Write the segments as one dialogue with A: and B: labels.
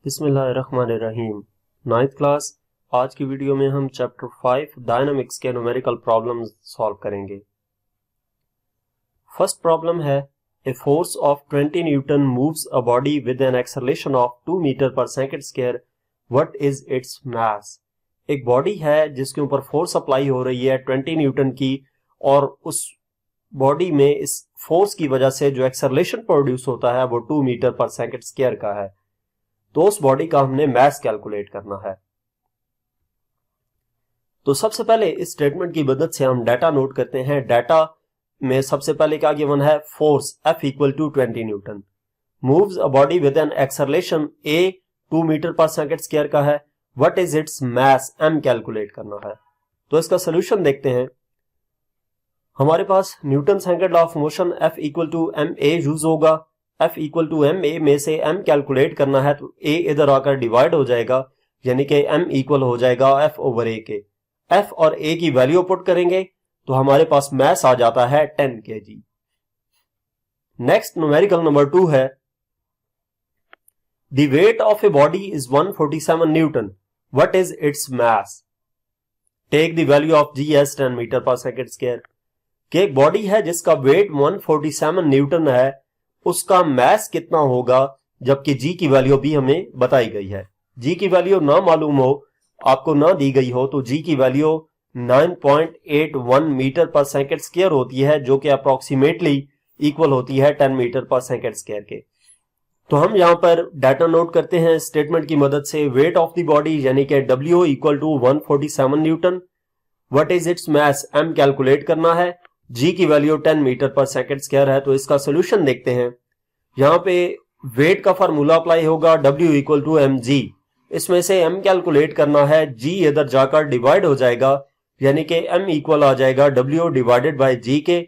A: बिस्मिल्लाहिर्रहमानिर्रहीम। 9th class. आज की वीडियो में हम चैप्टर 5 डायनामिक्स के न्यूमेरिकल प्रॉब्लम्स सॉल्व करेंगे। फर्स्ट प्रॉब्लम है, a force of 20 newton moves a body with an acceleration of 2 metre per second square, what is its mass. एक body है जिसके ऊपर फोर्स अप्लाई हो रही है 20 न्यूटन की, और उस बॉडी में इस फोर्स की वजह से जो एक्सेलरेशन प्रोड्यूस होता है वो 2 मीटर पर सेकंड स्क्वायर का है। तो उस बॉडी का हमने मास कैलकुलेट करना है। तो सबसे पहले इस स्टेटमेंट की मदद से हम डाटा नोट करते हैं। डाटा में सबसे पहले क्या गिवन है, force F equal to 20 newton moves a body with an acceleration A 2 metre per second square का है। What is its mass M calculate करना है। तो इसका सोल्यूशन देखते हैं। हमारे पास Newton second law of motion F equal to ma use होगा। F इक्वल टू ma में से m कैलकुलेट करना है तो a इधर आकर डिवाइड हो जाएगा, यानी कि m इक्वल हो जाएगा F ओवर a के। F और a की वैल्यू पुट करेंगे तो हमारे पास मास आ जाता है 10 kg। नेक्स्ट न्यूमेरिकल नंबर 2 है, the weight of a body is 147 newton, what is its mass. Take the value of g as 10 metre per second square. कि एक बॉडी है जिसका वेट 147 न्यूटन है, उसका मास कितना होगा, जबकि जी की वैल्यू भी हमें बताई गई है। जी की वैल्यू ना मालूम हो, आपको ना दी गई हो, तो जी की value 9.81 metre per second square होती है, जो कि अप्रोक्सीमेटली इक्वल होती है 10 मीटर पर सेकंड स्क्वायर के। तो हम यहां पर डाटा नोट करते हैं स्टेटमेंट की मदद से। वेट ऑफ द बॉडी यानी कि W equal to 147 newton, what is its mass M calculate करना है। जी की value 10 metre per second square है। तो इसका सोल्यूशन देखते हैं। यहां पे वेट का फार्मूला अप्लाई होगा, W इक्वल टू mg। इसमें से M कैलकुलेट करना है, G इधर जाकर डिवाइड हो जाएगा, यानी कि M इक्वल आ जाएगा W डिवाइडेड बाय G के।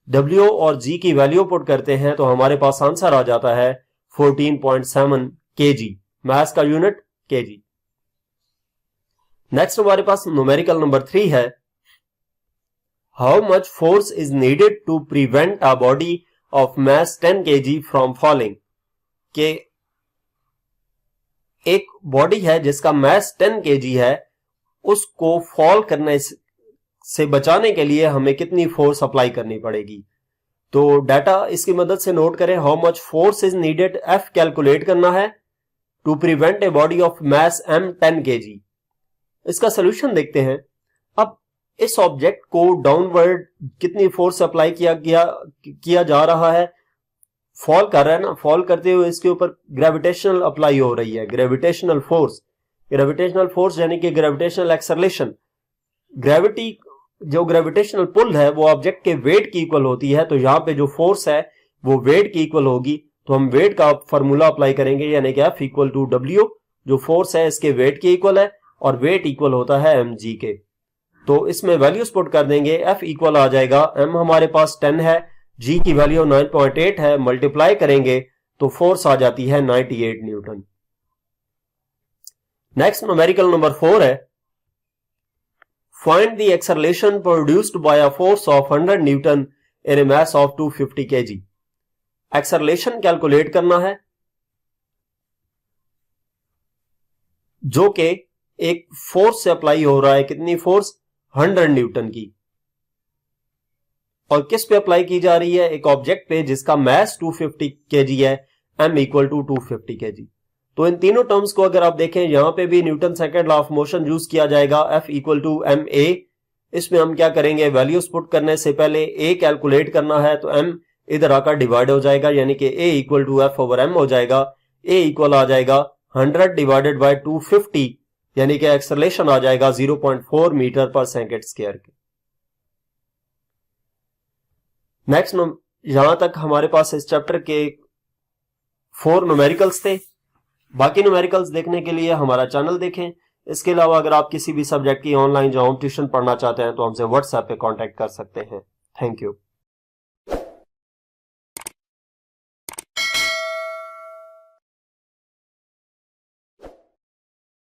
A: W और G की वैल्यू पुट करते हैं तो हमारे पास आंसर आ जाता है 14.7 kg। मास का यूनिट kg। नेक्स्ट हमारे पास न्यूमेरिकल नंबर 3 है, how much force is needed to prevent a body of mass 10 kg from falling. के एक बॉडी है जिसका मास 10 kg है, उसको फॉल करने से बचाने के लिए हमें कितनी फोर्स अप्लाई करनी पड़ेगी। तो डाटा इसकी मदद से नोट करें। How much force is needed, F calculate करना है to prevent a body of mass M 10 kg। इसका सोल्यूशन देखते हैं। अब इस ऑब्जेक्ट को डाउनवर्ड कितनी फोर्स अप्लाई किया जा रहा है, फॉल कर रहा है ना, फॉल करते हुए इसके ऊपर ग्रेविटेशनल अप्लाई हो रही है, ग्रेविटेशनल फोर्स यानी कि ग्रेविटेशनल एक्सेलरेशन। ग्रेविटी जो ग्रेविटेशनल पुल है वो ऑब्जेक्ट के वेट की इक्वल होती है, तो यहां पे जो फोर्स है वो वेट की इक्वल होगी। तो हम वेट का फॉर्मूला अप्लाई करेंगे, यानी कि F इक्वल टू W, जो फोर्स है इसके वेट की इक्वल है, और वेट इक्वल होता है mg के। तो इसमें वैल्यूज पुट कर देंगे। F इक्वल आ जाएगा, M हमारे पास 10 है, G की वैल्यू 9.8 है, मल्टीप्लाई करेंगे तो फोर्स आ जाती है 98 न्यूटन। नेक्स्ट न्यूमेरिकल नंबर 4 है, find the acceleration produced by a force of 100 Newton in A mass of 250 kg। Acceleration calculate करना है जो कि एक फोर्स से अप्लाई हो रहा है। कितनी फोर्स, 100 न्यूटन की, और किस पे अप्लाई की जा रही है, एक ऑब्जेक्ट पे जिसका मास 250 kg है, M इक्वल टू 250 kg। तो इन तीनों टर्म्स को अगर आप देखें, यहां पे भी Newton second law of motion use किया जाएगा। F equal to ma। इसमें हम क्या करेंगे, वैल्यूज पुट करने से पहले a कैलकुलेट करना है, तो M इधर आकर डिवाइड हो जाएगा, यानी कि a equal to F over M हो जाएगा। a इक्वल आ जाएगा 100 डिवाइडेड बाय 250, यानी कि एक्सेलरेशन आ जाएगा 0.4 मीटर पर सेकंड स्क्वायर के। नेक्स्ट यहां तक हमारे पास इस चैप्टर के 4 न्यूमेरिकल्स थे। बाकी न्यूमेरिकल्स देखने के लिए हमारा चैनल देखें। इसके अलावा अगर आप किसी भी सब्जेक्ट की ऑनलाइन जो होम ट्यूशन पढ़ना चाहते हैं तो हमसे व्हाट्सएप पे कांटेक्ट कर सकते हैं। Thank you.